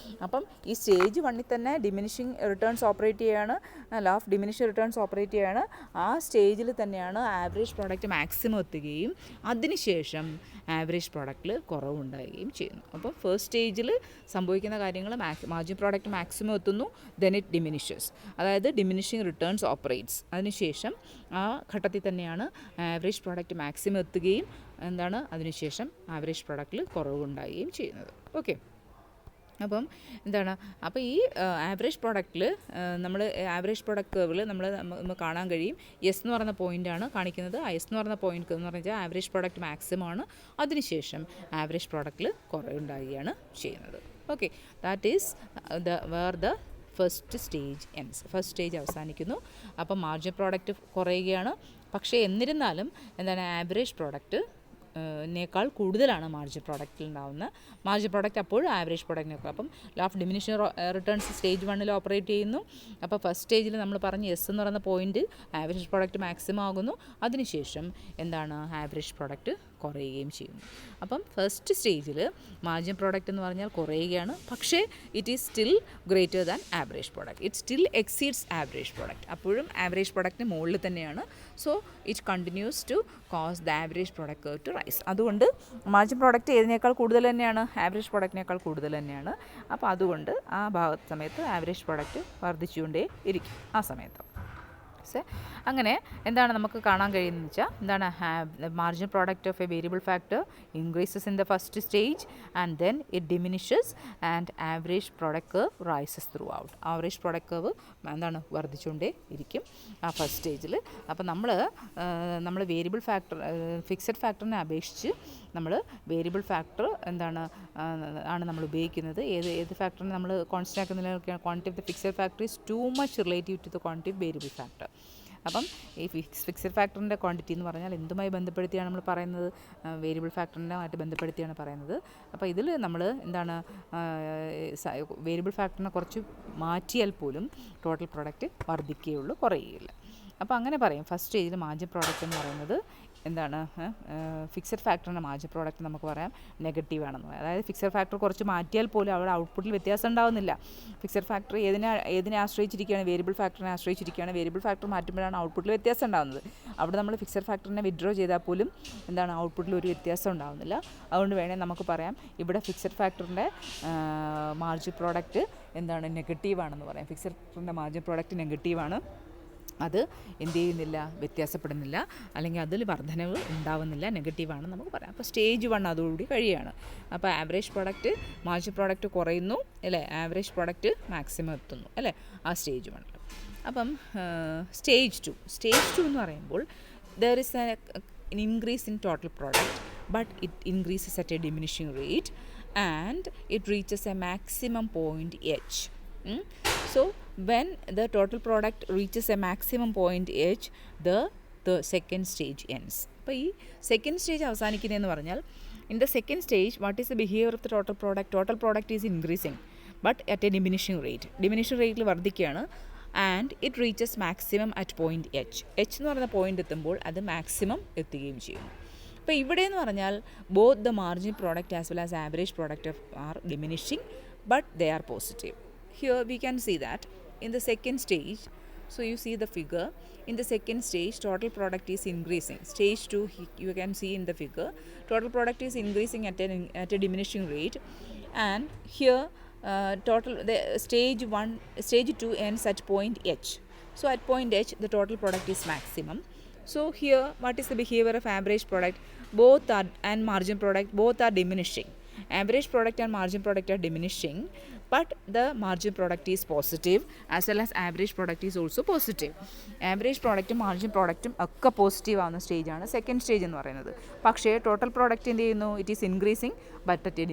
അപ്പം ഈ സ്റ്റേജ് 1 തന്നെ ഡിമിനിഷിങ് റിട്ടേൺസ് ഓപ്പറേറ്റ് ചെയ്യുകയാണ്. Law of diminishing returns operate ചെയ്യുകയാണ്. ആ സ്റ്റേജിൽ തന്നെയാണ് ആവറേജ് പ്രോഡക്റ്റ് മാക്സിമം എത്തുകയും അതിനുശേഷം ആവറേജ് പ്രോഡക്റ്റിൽ കുറവുണ്ടാകുകയും ചെയ്യുന്നു. അപ്പോൾ ഫസ്റ്റ് സ്റ്റേജിൽ സംഭവിക്കുന്ന കാര്യങ്ങൾ മാർജിൻ പ്രോഡക്റ്റ് മാക്സിമം എത്തുന്നു, ദെൻ ഇറ്റ് ഡിമിനിഷസ്, അതായത് ഡിമിനിഷിങ് റിട്ടേൺസ് ഓപ്പറേറ്റ്സ്. അതിനുശേഷം ആ ഘട്ടത്തിൽ തന്നെയാണ് ആവറേജ് പ്രോഡക്റ്റ് മാക്സിമം എത്തുകയും എന്താണ് അതിനുശേഷം ആവറേജ് പ്രോഡക്റ്റിൽ കുറവുണ്ടാകുകയും ചെയ്യുന്നത്. ഓക്കെ, അപ്പം എന്താണ്, അപ്പോൾ ഈ ആവറേജ് പ്രോഡക്റ്റിൽ നമ്മൾ ആവറേജ് പ്രോഡക്റ്റ് കർവിൽ നമ്മൾ കാണാൻ കഴിയും S എന്ന് പറയുന്ന പോയിൻ്റാണ് കാണിക്കുന്നത്. ആ S എന്ന് പറയുന്ന പോയിൻ്റ് എന്ന് പറഞ്ഞാൽ ആവറേജ് പ്രോഡക്റ്റ് മാക്സിമം ആണ്. അതിനുശേഷം ആവറേജ് പ്രോഡക്റ്റിൽ കുറവുണ്ടാകുകയാണ് ചെയ്യുന്നത്. Okay, that is the first stage ends. First stage അവസാനിക്കുന്നു. അപ്പം മാർജിൻ പ്രോഡക്റ്റ് കുറയുകയാണ്. പക്ഷേ എന്നിരുന്നാലും എന്താണ് ആവറേജ് പ്രോഡക്റ്റ് നേക്കാൾ കൂടുതലാണ് മാർജിൻ പ്രോഡക്റ്റിൽ ഉണ്ടാകുന്ന മാർജിൻ പ്രോഡക്റ്റ് അപ്പോഴും ആവറേജ് പ്രോഡക്റ്റിനൊക്കെ. അപ്പം law of diminishing returns stage 1 operate ചെയ്യുന്നു. അപ്പോൾ ഫസ്റ്റ് സ്റ്റേജിൽ നമ്മൾ പറഞ്ഞ് S എന്ന് പറയുന്ന പോയിൻറ്റ് ആവറേജ് പ്രോഡക്റ്റ് മാക്സിമം ആകുന്നു. അതിനുശേഷം എന്താണ് ആവറേജ് പ്രോഡക്റ്റ് കുറയുകയും ചെയ്യുന്നു. അപ്പം ഫസ്റ്റ് സ്റ്റേജിൽ മാർജിൻ പ്രോഡക്റ്റ് എന്ന് പറഞ്ഞാൽ കുറയുകയാണ്. പക്ഷേ it is still greater than average product. It still exceeds average product. അപ്പോഴും ആവറേജ് പ്രോഡക്റ്റിന് മുകളിൽ തന്നെയാണ്. So it continues to cause the average product curve to rise. അതുകൊണ്ട് മാർജിൻ പ്രോഡക്റ്റ് ഏതിനേക്കാൾ കൂടുതൽ തന്നെയാണ്? ആവറേജ് പ്രോഡക്റ്റിനേക്കാൾ കൂടുതൽ തന്നെയാണ്. അപ്പോൾ അതുകൊണ്ട് ആ സമയത്ത് ആവറേജ് പ്രോഡക്റ്റ് വർദ്ധിച്ചുകൊണ്ടേ ഇരിക്കും ആ സമയത്ത്. അങ്ങനെ എന്താണ് നമുക്ക് കാണാൻ കഴിയുന്നത് വെച്ചാൽ എന്താണ് margin product of A variable factor increases in the first stage and then it diminishes and average product curve rises through out. Average product curve എന്താണ് വർദ്ധിച്ചുകൊണ്ടേ ഇരിക്കും ആ ഫസ്റ്റ് സ്റ്റേജിൽ. അപ്പോൾ നമ്മൾ വേരിയബിൾ ഫാക്ടർ ഫിക്സഡ് ഫാക്ടറിനെ അപേക്ഷിച്ച് നമ്മൾ വേരിയബിൾ ഫാക്ടർ ആണ് നമ്മൾ ഉപയോഗിക്കുന്നത്. ഏത് ഫാക്ടറിനെ നമ്മൾ കോൺസ്റ്റൻ്റ് ആക്കുന്നതിനൊക്കെയാണ് quantity of the fixed factor is too much relative to the quantity of variable factor. അപ്പം ഈ ഫിക്സഡ് ഫാക്ടറിൻ്റെ ക്വാണ്ടിറ്റി എന്ന് പറഞ്ഞാൽ എന്തുമായി ബന്ധപ്പെടുത്തിയാണ് നമ്മൾ പറയുന്നത്? വേരിയബിൾ ഫാക്ടറിനുമായിട്ട് ബന്ധപ്പെടുത്തിയാണ് പറയുന്നത്. അപ്പോൾ ഇതിൽ നമ്മൾ എന്താണ് വേരിയബിൾ ഫാക്ടറിനെ കുറച്ച് മാറ്റിയാൽ പോലും ടോട്ടൽ പ്രോഡക്റ്റ് വർദ്ധിക്കുകയുള്ളൂ, കുറയുകയില്ല. അപ്പോൾ അങ്ങനെ പറയും ഫസ്റ്റ് സ്റ്റേജിൽ മാർജിൻ പ്രോഡക്റ്റ് എന്ന് പറയുന്നത് എന്താണ് ഫിക്സഡ് ഫാക്ടറിൻ്റെ മാർജിൻ പ്രോഡക്റ്റ് നമുക്ക് പറയാം നെഗറ്റീവ് ആണെന്ന് പറയാം. അതായത് ഫിക്സഡ് ഫാക്ടർ കുറച്ച് മാറ്റിയാൽ പോലും അവിടെ ഔട്ട്പുട്ടിൽ വ്യത്യാസം ഉണ്ടാകുന്നില്ല. ഫിക്സഡ് ഫാക്ടർ ഏതിനെ ആശ്രയിച്ചിരിക്കുകയാണ്? വേരിയബിൾ ഫാക്ടറിനെ ആശ്രയിച്ചിരിക്കുകയാണ്. വേരിയബിൾ ഫാക്ടർ മാറ്റുമ്പോഴാണ് ഔട്ട്പുട്ടിൽ വ്യത്യാസം ഉണ്ടാകുന്നത്. അവിടെ നമ്മൾ ഫിക്സഡ് ഫാക്ടറിനെ വിഡ്രോ ചെയ്താൽ പോലും എന്താണ് ഔട്ട്പുട്ടിൽ ഒരു വ്യത്യാസം ഉണ്ടാകുന്നില്ല. അതുകൊണ്ട് വേണേൽ നമുക്ക് പറയാം ഇവിടെ ഫിക്സഡ് ഫാക്ടറിൻ്റെ മാർജിൻ പ്രോഡക്റ്റ് എന്താണ് നെഗറ്റീവാണെന്ന് പറയാം. ഫിക്സഡ് ഫാക്ടറിൻ്റെ മാർജിൻ പ്രോഡക്റ്റ് നെഗറ്റീവാണ്. അത് എന്ത് ചെയ്യുന്നില്ല, വ്യത്യാസപ്പെടുന്നില്ല, അല്ലെങ്കിൽ അതിൽ വർധനവ് ഉണ്ടാവുന്നില്ല, നെഗറ്റീവാണെന്ന് നമുക്ക് പറയാം. അപ്പോൾ സ്റ്റേജ് 1 അതോടുകൂടി കഴിയുകയാണ്. അപ്പോൾ ആവറേജ് പ്രോഡക്റ്റ് മാർജിൻ പ്രോഡക്റ്റ് കുറയുന്നു അല്ലേ, ആവറേജ് പ്രോഡക്റ്റ് മാക്സിമം എത്തുന്നു അല്ലേ, ആ സ്റ്റേജ് 1. അപ്പം സ്റ്റേജ് 2 എന്ന് പറയുമ്പോൾ there is an increase in total product, but it increases at a diminishing rate and it reaches a maximum point H. So when the total product reaches a maximum point H, the second stage ends. അപ്പോൾ ഈ സെക്കൻഡ് സ്റ്റേജ് അവസാനിക്കുന്നതെന്ന് പറഞ്ഞാൽ in the second stage what is the behavior of the total product is increasing but at a diminishing റേറ്റിൽ വർദ്ധിക്കുകയാണ്. And it reaches maximum at point H എന്ന് പറയുന്ന പോയിൻ്റ് എത്തുമ്പോൾ അത് മാക്സിമം എത്തുകയും ചെയ്യുന്നു. അപ്പോൾ ഇവിടെ എന്ന് പറഞ്ഞാൽ both the margin product as well as average product are diminishing but they are positive. Here we can see that in the second stage. So you see the figure, in the second stage total product is increasing. Stage 2 you can see in the figure, total product is increasing at a diminishing rate, and here the stage 2 ends at point H. So at point H the total product is maximum. So here what is the behavior of average product? Both are and margin product both are diminishing. Average product and margin product are diminishing, but the margin product is positive as well as average product is also positive. Average product margin product ഒക്കെ പോസിറ്റീവ് ആവുന്ന സ്റ്റേജാണ് സെക്കൻഡ് സ്റ്റേജ് എന്ന് പറയുന്നത്. പക്ഷേ ടോട്ടൽ പ്രോഡക്റ്റ് എന്ത് ചെയ്യുന്നു? It is increasing but at a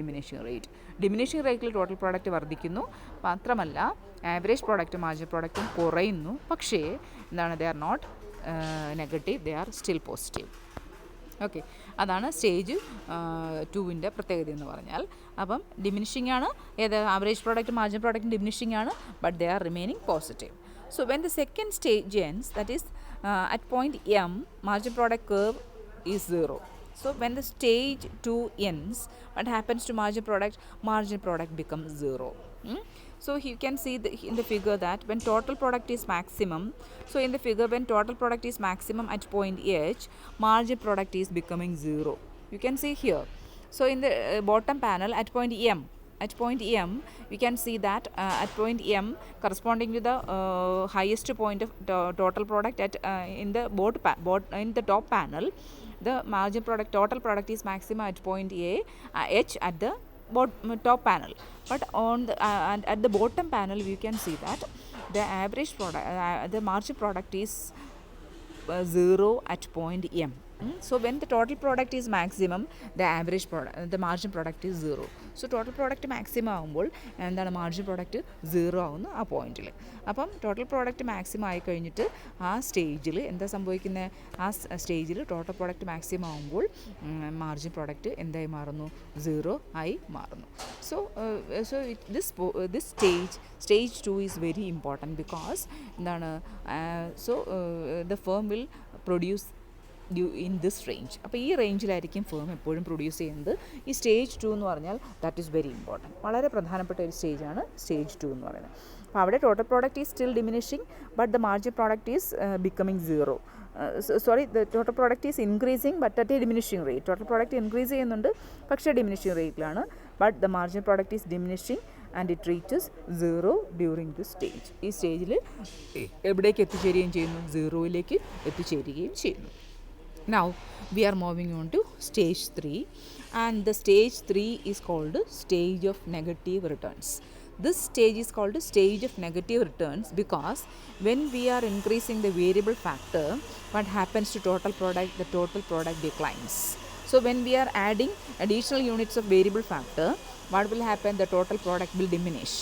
diminishing റേറ്റിൽ ടോട്ടൽ പ്രോഡക്റ്റ് വർദ്ധിക്കുന്നു. മാത്രമല്ല ആവറേജ് പ്രോഡക്റ്റ് മാർജിൻ പ്രോഡക്റ്റും കുറയുന്നു. പക്ഷേ എന്താണ്, they are not negative, they are still positive. Okay, അതാണ് സ്റ്റേജ് 2വിൻ്റെ പ്രത്യേകത എന്ന് പറഞ്ഞാൽ. അപ്പം ഡിമിനിഷിംഗ് ആണ് ഏത്, average product margin product diminishing ആണ്, but they are remaining positive. So when the second stage ends, that is at point M, margin product curve is 0. So when the stage 2 ends, what happens to margin product becomes 0. So you can see in the figure that when total product is maximum, so in the figure when total product is maximum at point H, margin product is becoming 0. You can see here. So in the bottom panel at point M, we can see that at point M corresponding to the highest point of total product at in the in the top panel, the margin product total product is maximum at point H at the top panel, but on the and at the bottom panel we can see that the average product the margin product is 0 at point M. So when the total product is maximum, the margin product is 0. So total product maximum ആകുമ്പോൾ എന്താണ്, മാർജിൻ പ്രോഡക്റ്റ് 0 ആവുന്നു ആ പോയിന്റിൽ. അപ്പം ടോട്ടൽ പ്രോഡക്റ്റ് മാക്സിമം ആയി കഴിഞ്ഞിട്ട് ആ സ്റ്റേജിൽ എന്താ സംഭവിക്കുന്നത്, ആ സ്റ്റേജിൽ ടോട്ടൽ പ്രോഡക്റ്റ് മാക്സിമം ആകുമ്പോൾ മാർജിൻ പ്രോഡക്റ്റ് എന്തായി മാറുന്നു, 0 ആയി മാറുന്നു. So this stage 2 is very important because എന്താണ്, the firm will produce in this range. അപ്പോൾ ഈ റേഞ്ചിലായിരിക്കും ഫേം എപ്പോഴും പ്രൊഡ്യൂസ് ചെയ്യുന്നത്. ഈ സ്റ്റേജ് 2 എന്ന് പറഞ്ഞാൽ ദാറ്റ് ഈസ് വെരി ഇമ്പോർട്ടൻറ്റ്, വളരെ പ്രധാനപ്പെട്ട ഒരു സ്റ്റേജാണ് സ്റ്റേജ് 2 എന്ന് പറയുന്നത്. അപ്പോൾ അവിടെ total product is still diminishing but the margin product is becoming 0. the total product is increasing but at a diminishing rate. Total product increase ചെയ്യുന്നുണ്ട് പക്ഷേ ഡിമിനിഷിങ് റേറ്റിലാണ്, but the margin product is diminishing and it reaches 0 during this stage. ഈ സ്റ്റേജിൽ എവിടേക്ക് എത്തിച്ചേരുകയും ചെയ്യുന്നു, 0യിലേക്ക് എത്തിച്ചേരുകയും ചെയ്യുന്നു. Now we are moving on to stage 3, and the stage 3 is called stage of negative returns. This stage is called stage of negative returns because when we are increasing the variable factor, what happens to total product? The total product declines. So when we are adding additional units of variable factor, what will happen? The total product will diminish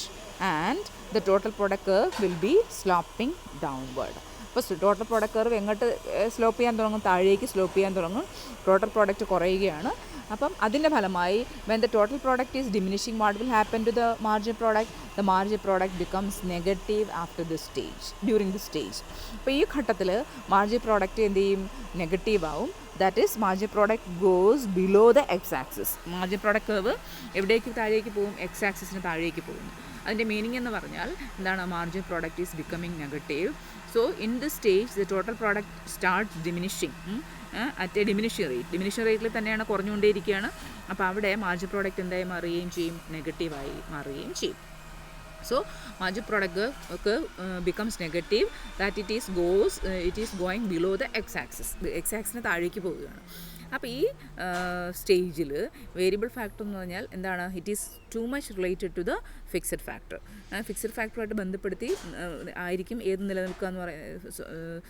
and the total product curve will be sloping downward. അപ്പോൾ ടോട്ടൽ പ്രോഡക്റ്റ് കർവ് എങ്ങോട്ട് സ്ലോപ്പ് ചെയ്യാൻ തുടങ്ങും, താഴേക്ക് സ്ലോപ്പ് ചെയ്യാൻ തുടങ്ങും, ടോട്ടൽ പ്രോഡക്റ്റ് കുറയുകയാണ്. അപ്പം അതിൻ്റെ ഫലമായി when the total product is diminishing, what will happen to the margin product? The margin product becomes negative after this stage, during this stage. അപ്പോൾ ഈ ഘട്ടത്തിൽ മാർജിൻ പ്രോഡക്റ്റ് എന്ത് ചെയ്യും, നെഗറ്റീവ് ആവും. that is margin product goes below the x-axis. Margin product curve എവിടേക്ക് താഴേക്ക് പോകും? എക്സ് ആക്സിസിന് താഴേക്ക് പോകുന്നു. അതിൻ്റെ മീനിങ് എന്ന് പറഞ്ഞാൽ എന്താണ്? Margin product is becoming negative. So in this stage the total product start diminishing at a diminishing റേറ്റിൽ തന്നെയാണ് കുറഞ്ഞുകൊണ്ടേയിരിക്കുകയാണ്. അപ്പോൾ അവിടെ മാർജിൻ പ്രോഡക്റ്റ് എന്തായി മാറുകയും ചെയ്യും? നെഗറ്റീവായി മാറുകയും ചെയ്യും. So margin product curve becomes negative, that it is going below the x-axis. x-axis താഴേക്ക് പോവുകയാണ്. അപ്പോൾ ഈ സ്റ്റേജിൽ വേരിയബിൾ ഫാക്ടർ എന്ന് പറഞ്ഞാൽ എന്താണ്? It is too much related to the fixed factor. Fixed ഫാക്ടറുമായിട്ട് ബന്ധപ്പെടുത്തി ആയിരിക്കും ഏത് നിലനിൽക്കുക എന്ന് പറയുന്നത്.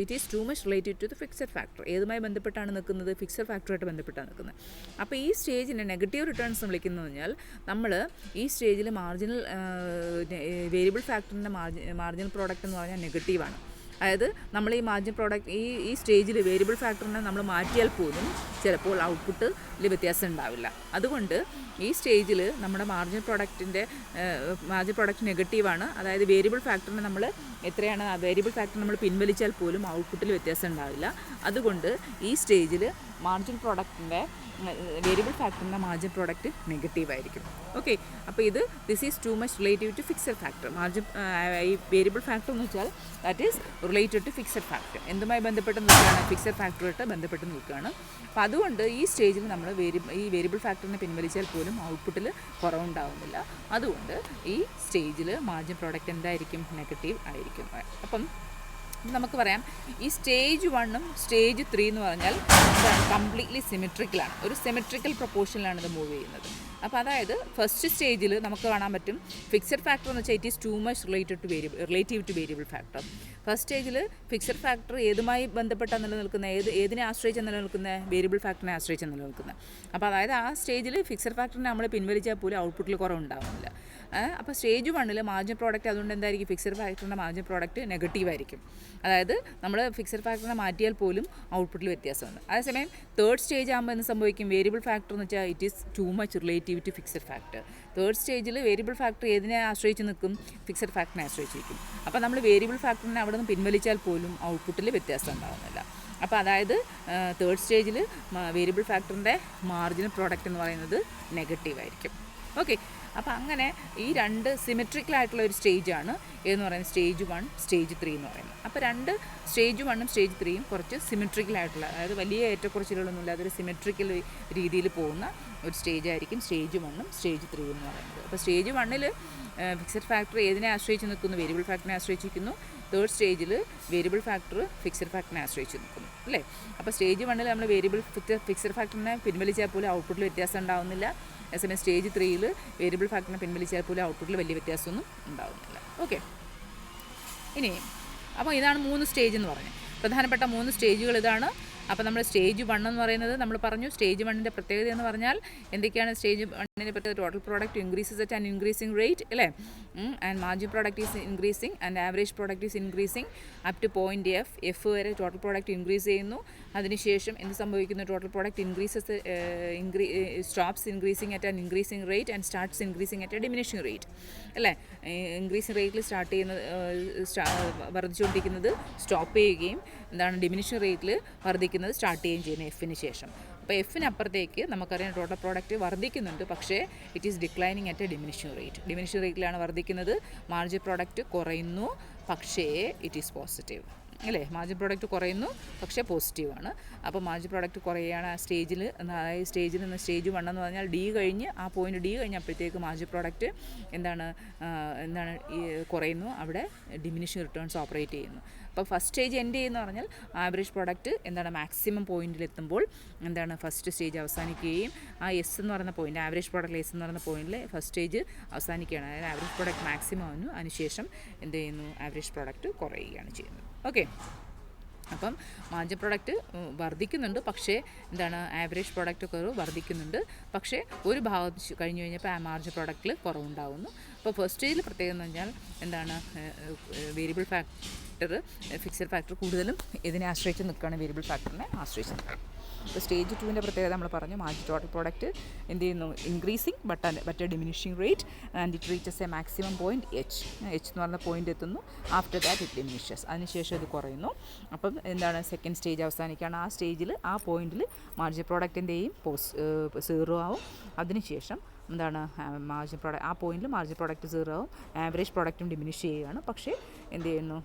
It is too much related to the fixed factor. ഏതുമായി ബന്ധപ്പെട്ടാണ് നിൽക്കുന്നത്? ഫിക്സഡ് ഫാക്ടറുമായിട്ട് ബന്ധപ്പെട്ടാണ് നിൽക്കുന്നത്. അപ്പോൾ ഈ സ്റ്റേജിനെ നെഗറ്റീവ് റിട്ടേൺസ് വിളിക്കുന്നത് പറഞ്ഞാൽ നമ്മൾ ഈ സ്റ്റേജിൽ മാർജിനൽ വേരിയബിൾ ഫാക്ടറിൻ്റെ മാർജിനൽ പ്രോഡക്റ്റ് എന്ന് പറഞ്ഞാൽ നെഗറ്റീവാണ്. അതായത് നമ്മൾ ഈ മാർജിൻ പ്രോഡക്റ്റ് ഈ സ്റ്റേജിൽ വേരിയബിൾ ഫാക്ടറിനെ നമ്മൾ മാറ്റിയാൽ പോലും ചിലപ്പോൾ ഔട്ട്പുട്ടിൽ വ്യത്യാസം ഉണ്ടാവില്ല. അതുകൊണ്ട് ഈ സ്റ്റേജിൽ നമ്മുടെ മാർജിൻ പ്രോഡക്റ്റ് നെഗറ്റീവാണ്. അതായത് വേരിയബിൾ ഫാക്ടറിനെ നമ്മൾ എത്രയാണ് വേരിയബിൾ ഫാക്ടർ നമ്മൾ പിൻവലിച്ചാൽ പോലും ഔട്ട്പുട്ടിൽ വ്യത്യാസം ഉണ്ടാവില്ല. അതുകൊണ്ട് ഈ സ്റ്റേജിൽ മാർജിൻ പ്രോഡക്റ്റിൻ്റെ വേരിയബിൾ ഫാക്ടറിൻ്റെ മാർജിൻ പ്രോഡക്റ്റ് നെഗറ്റീവായിരിക്കും. ഓക്കെ, അപ്പോൾ this is too much relative to fixed factor. ഈ വേരിയബിൾ ഫാക്ടർ എന്ന് വെച്ചാൽ that is related to fixed factor. എന്തുമായി ബന്ധപ്പെട്ട് നിൽക്കുകയാണ്? ഫിക്സഡ് ഫാക്ടറുമായിട്ട് ബന്ധപ്പെട്ട് നിൽക്കുകയാണ്. അപ്പോൾ അതുകൊണ്ട് ഈ സ്റ്റേജിൽ നമ്മൾ ഈ വേരിയബിൾ ഫാക്ടറിനെ പിൻവലിച്ചാൽ പോലും ഔട്ട്പുട്ടിൽ കുറവുണ്ടാവുന്നില്ല. അതുകൊണ്ട് ഈ സ്റ്റേജിൽ മാർജിൻ പ്രോഡക്റ്റ് എന്തായിരിക്കും? നെഗറ്റീവ് ആയിരിക്കും. അപ്പം നമുക്ക് പറയാം ഈ സ്റ്റേജ് 1ഉം സ്റ്റേജ് 3 എന്ന് പറഞ്ഞാൽ കംപ്ലീറ്റ്ലി സിമെട്രിക്കലാണ്. ഒരു സിമെട്രിക്കൽ പ്രൊപ്പോർഷനിലാണ് ഇത് മൂവ് ചെയ്യുന്നത്. അപ്പോൾ അതായത് ഫസ്റ്റ് സ്റ്റേജിൽ നമുക്ക് കാണാൻ പറ്റും ഫിക്സഡ് ഫാക്ടർ എന്ന് വെച്ചാൽ it is too much relative to variable factor. First സ്റ്റേജിൽ ഫിക്സഡ് ഫാക്ടർ ഏതുമായി ബന്ധപ്പെട്ടാണ് നിലനിൽക്കുന്നത്? ഏതിനെ ആശ്രയിച്ചാണ് നിലനിൽക്കുന്നത്? വേരിയബിൾ ഫാക്ടറിനെ ആശ്രയിച്ചാണ് നിലനിൽക്കുന്നത്. അപ്പോൾ അതായത് ആ സ്റ്റേജിൽ ഫിക്സഡ് ഫാക്ടറിനെ നമ്മൾ പിൻവലിച്ചാൽ പോലും ഔട്ട്പുട്ടിൽ കുറവുണ്ടാവുന്നില്ല. അപ്പോൾ സ്റ്റേജ് 1ൽ മാർജിൻ പ്രോഡക്റ്റ് അതുകൊണ്ട് എന്തായിരിക്കും? ഫിക്സഡ് ഫാക്ടറിൻ്റെ മാർജിൻ പ്രോഡക്റ്റ് നെഗറ്റീവായിരിക്കും. അതായത് നമ്മൾ ഫിക്സഡ് ഫാക്ടറിനെ മാറ്റിയാൽ പോലും ഔട്ട്പുട്ടിൽ വ്യത്യാസമുണ്ട്. അതേസമയം തേർഡ് സ്റ്റേജ് ആകുമ്പോൾ എന്ത് സംഭവിക്കും? വേരിയബിൾ ഫാക്ടർ എന്ന് വെച്ചാൽ it is too much relative to fixed factor. Third സ്റ്റേജിൽ വേരിയബിൾ ഫാക്ടർ ഏതിനെ ആശ്രയിച്ച് നിൽക്കും? ഫിക്സഡ് ഫാക്ടറിനെ ആശ്രയിച്ചിരിക്കും. അപ്പോൾ നമ്മൾ വേരിയബിൾ ഫാക്ടറിനെ അവിടെ നിന്ന് പിൻവലിച്ചാൽ പോലും ഔട്ട്പുട്ടിൽ വ്യത്യാസം ഉണ്ടാകുന്നില്ല. അപ്പോൾ അതായത് തേർഡ് സ്റ്റേജിൽ വേരിയബിൾ ഫാക്ടറിൻ്റെ മാർജിനൽ പ്രോഡക്റ്റ് എന്ന് പറയുന്നത് നെഗറ്റീവായിരിക്കും. ഓക്കെ, അപ്പോൾ അങ്ങനെ ഈ രണ്ട് സിമെട്രിക്കലായിട്ടുള്ള ഒരു സ്റ്റേജാണ് എന്ന് പറയുന്നത് സ്റ്റേജ് 1, സ്റ്റേജ് 3 എന്ന് പറയുന്നത്. അപ്പോൾ സ്റ്റേജ് 1ഉം സ്റ്റേജ് 3യും കുറച്ച് സിമെട്രിക്കലായിട്ടുള്ള, അതായത് വലിയ ഏറ്റക്കുറച്ചിലുകളൊന്നുമില്ല, അതൊരു സിമെട്രിക്കൽ രീതിയിൽ പോകുന്ന ഒരു സ്റ്റേജായിരിക്കും സ്റ്റേജ് 1ഉം സ്റ്റേജ് 3 എന്ന് പറയുന്നത്. അപ്പോൾ സ്റ്റേജ് 1ൽ ഫിക്സഡ് ഫാക്ടർ ഏതിനെ ആശ്രയിച്ച് നിൽക്കുന്നു? വേരിയബിൾ ഫാക്ടറിനെ ആശ്രയിച്ചിരിക്കുന്നു. തേർഡ് സ്റ്റേജിൽ വേരിയബിൾ ഫാക്ടർ ഫിക്സഡ് ഫാക്ടറിനെ ആശ്രയിച്ച് നിൽക്കുന്നു, അല്ലേ? അപ്പോൾ സ്റ്റേജ് 1ൽ നമ്മൾ ഫിക്സഡ് ഫാക്ടറിനെ പിൻവലിച്ചാൽ പോലും ഔട്ട്പുട്ടിൽ വ്യത്യാസം ഉണ്ടാവുന്നില്ല. അതേസമയം സ്റ്റേജ് 3ൽ വേരിയബിൾ ഫാക്ടറിനെ പിൻവലിച്ചാൽ പോലും ഔട്ട്പുട്ടിൽ വലിയ വ്യത്യാസമൊന്നും ഉണ്ടാവുന്നില്ല. ഓക്കെ, ഇനി അപ്പോൾ ഇതാണ് 3 സ്റ്റേജ് എന്ന് പറഞ്ഞത്. പ്രധാനപ്പെട്ട 3 സ്റ്റേജുകൾ ഇതാണ്. അപ്പോൾ നമ്മൾ സ്റ്റേജ് 1 എന്ന് പറയുന്നത് നമ്മൾ പറഞ്ഞു. സ്റ്റേജ് 1ൻ്റെ പ്രത്യേകത എന്ന് പറഞ്ഞാൽ എന്തൊക്കെയാണ്? സ്റ്റേജ് 1ൻ്റെ പ്രത്യേകത total product increases at an increasing rate, അല്ലേ? And margin product is increasing and average product is increasing up to point F വരെ ടോട്ടൽ പ്രോഡക്റ്റ് ഇൻക്രീസ് ചെയ്യുന്നു. അതിനുശേഷം എന്ത് സംഭവിക്കുന്നു? Total product stops increasing at an increasing rate and starts increasing at a diminishing rate, അല്ലേ? ഇൻക്രീസിങ് റേറ്റിൽ സ്റ്റാർട്ട് ചെയ്യുന്നത് വർദ്ധിച്ചുകൊണ്ടിരിക്കുന്നത് സ്റ്റോപ്പ് ചെയ്യുകയും ഡിമിനിഷിങ് റേറ്റിൽ വർദ്ധിക്കുന്നത് സ്റ്റാർട്ട് ചെയ്യുകയും ചെയ്യുന്നു എഫിന് ശേഷം. അപ്പോൾ എഫിനപ്പുറത്തേക്ക് നമുക്കറിയാം ടോട്ടൽ പ്രോഡക്റ്റ് വർദ്ധിക്കുന്നുണ്ട്, പക്ഷേ it is declining at a diminishing റേറ്റിലാണ് വർദ്ധിക്കുന്നത്. മാർജിൻ പ്രോഡക്റ്റ് കുറയുന്നു, പക്ഷേ ഇറ്റ് ഈസ് പോസിറ്റീവ്, അല്ലേ? മാർജിൻ പ്രോഡക്റ്റ് കുറയുന്നു, പക്ഷേ പോസിറ്റീവാണ്. അപ്പോൾ മാർജിൻ പ്രോഡക്റ്റ് കുറയുകയാണ് ആ സ്റ്റേജിൽ. അതായത് സ്റ്റേജ് 1 എന്ന് പറഞ്ഞാൽ ഡി കഴിഞ്ഞ് ആ പോയിൻറ്റ് ഡി കഴിഞ്ഞപ്പോഴത്തേക്ക് മാർജിൻ പ്രോഡക്റ്റ് കുറയുന്നു, അവിടെ ഡിമിനിഷിങ് റിട്ടേൺസ് ഓപ്പറേറ്റ് ചെയ്യുന്നു. അപ്പോൾ ഫസ്റ്റ് സ്റ്റേജ് എൻഡ് ചെയ്യുന്ന പറഞ്ഞാൽ ആവറേജ് പ്രോഡക്റ്റ് മാക്സിമം പോയിന്റിലെത്തുമ്പോൾ ഫസ്റ്റ് സ്റ്റേജ് അവസാനിക്കുകയും ആ എസ് എന്ന് പറയുന്ന പോയിന്റ്, ആവറേജ് പ്രോഡക്റ്റ് എസ് എന്ന് പറയുന്ന പോയിന്റിൽ ഫസ്റ്റ് സ്റ്റേജ് അവസാനിക്കുകയാണ്. അതായത് ആവറേജ് പ്രോഡക്റ്റ് മാക്സിമം ആവുന്നു, അതിനുശേഷം എന്ത് ചെയ്യുന്നു? ആവറേജ് പ്രോഡക്റ്റ് കുറയുകയാണ് ചെയ്യുന്നത്. ഓക്കെ, അപ്പം മാർജിൻ പ്രോഡക്റ്റ് വർദ്ധിക്കുന്നുണ്ട്, പക്ഷേ ആവറേജ് പ്രോഡക്റ്റ് കുറവ് വർദ്ധിക്കുന്നുണ്ട്, പക്ഷേ ഒരു ഭാഗത്ത് കഴിഞ്ഞ് കഴിഞ്ഞപ്പോൾ ആ മാർജിൻ പ്രോഡക്റ്റിൽ കുറവുണ്ടാകുന്നു. അപ്പോൾ ഫസ്റ്റ് സ്റ്റേജിൽ പ്രത്യേകം എന്ന് പറഞ്ഞാൽ വേരിയബിൾ ഫാക്ടർ ഫിക്സഡ് ഫാക്ടർ കൂടുതലും ഇതിനെ ആശ്രയിച്ച് നിൽക്കുകയാണ്, വേരിയബിൾ ഫാക്ടറിനെ ആശ്രയിച്ച് നിൽക്കുകയാണ്. ഇപ്പോൾ സ്റ്റേജ് 2ൻ്റെ പ്രത്യേകത നമ്മൾ പറഞ്ഞു, മാർജിൻ ടോട്ടൽ പ്രോഡക്റ്റ് എന്ത് ചെയ്യുന്നു, increasing but A diminishing rate and it reaches A maximum point H എന്ന് പറഞ്ഞ പോയിൻ്റ് എത്തുന്നു. ആഫ്റ്റർ ദാറ്റ് ഇറ്റ് ഡിമിനിഷസ്, അതിനുശേഷം ഇത് കുറയുന്നു. അപ്പം എന്താണ്, സെക്കൻഡ് സ്റ്റേജ് അവസാനിക്കുകയാണ്. ആ സ്റ്റേജിൽ ആ പോയിന്റിൽ മാർജിൻ പ്രോഡക്റ്റിൻ്റെയും സീറോ ആവും. അതിനുശേഷം എന്താണ്, ആ പോയിന്റിൽ മാർജിൻ പ്രോഡക്റ്റ് സീറോ ആവും, ആവറേജ് പ്രോഡക്റ്റും ഡിമിനിഷ് ചെയ്യുകയാണ്, പക്ഷേ എന്ത് ചെയ്യുന്നു,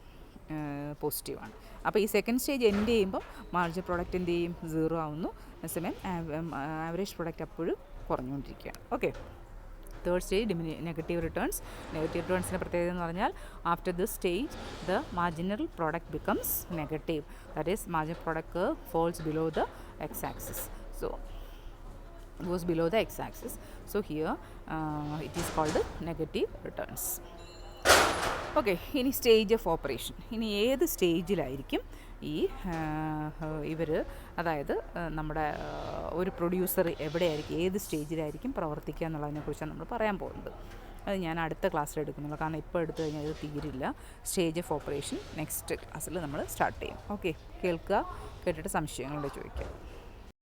പോസിറ്റീവാണ്. അപ്പോൾ ഈ സെക്കൻഡ് സ്റ്റേജ് എൻഡ് ചെയ്യുമ്പോൾ മാർജിൻ പ്രോഡക്റ്റ് എന്ത് ചെയ്യും, സീറോ ആവുന്നു. അതേസമയം ആവറേജ് പ്രോഡക്റ്റ് അപ്പോഴും കുറഞ്ഞുകൊണ്ടിരിക്കുകയാണ്. Okay. Third stage negative returns. Negative റിട്ടേൺസിൻ്റെ പ്രത്യേകത എന്ന് പറഞ്ഞാൽ after this stage the marginal product becomes negative, that is margin product falls below the X axis. So goes below the x-axis. So here it is called negative returns. Okay. ഇനി സ്റ്റേജ് ഓഫ് ഓപ്പറേഷൻ. ഇനി ഏത് സ്റ്റേജിലായിരിക്കും ഈ ഇവർ, അതായത് നമ്മുടെ ഒരു പ്രൊഡ്യൂസർ എവിടെയായിരിക്കും, ഏത് സ്റ്റേജിലായിരിക്കും പ്രവർത്തിക്കുക എന്നുള്ളതിനെക്കുറിച്ചാണ് നമ്മൾ പറയാൻ പോകുന്നത്. അത് ഞാൻ അടുത്ത ക്ലാസ്സിൽ എടുക്കുന്നുള്ളൂ, കാരണം ഇപ്പോൾ എടുത്തു കഴിഞ്ഞാൽ ഇത് തീരില്ല. സ്റ്റേജ് ഓഫ് ഓപ്പറേഷൻ നെക്സ്റ്റ് ക്ലാസ്സിൽ നമ്മൾ സ്റ്റാർട്ട് ചെയ്യും. ഓക്കെ, കേൾക്കുക, കേട്ടിട്ട് സംശയങ്ങളുണ്ട് ചോദിക്കുക.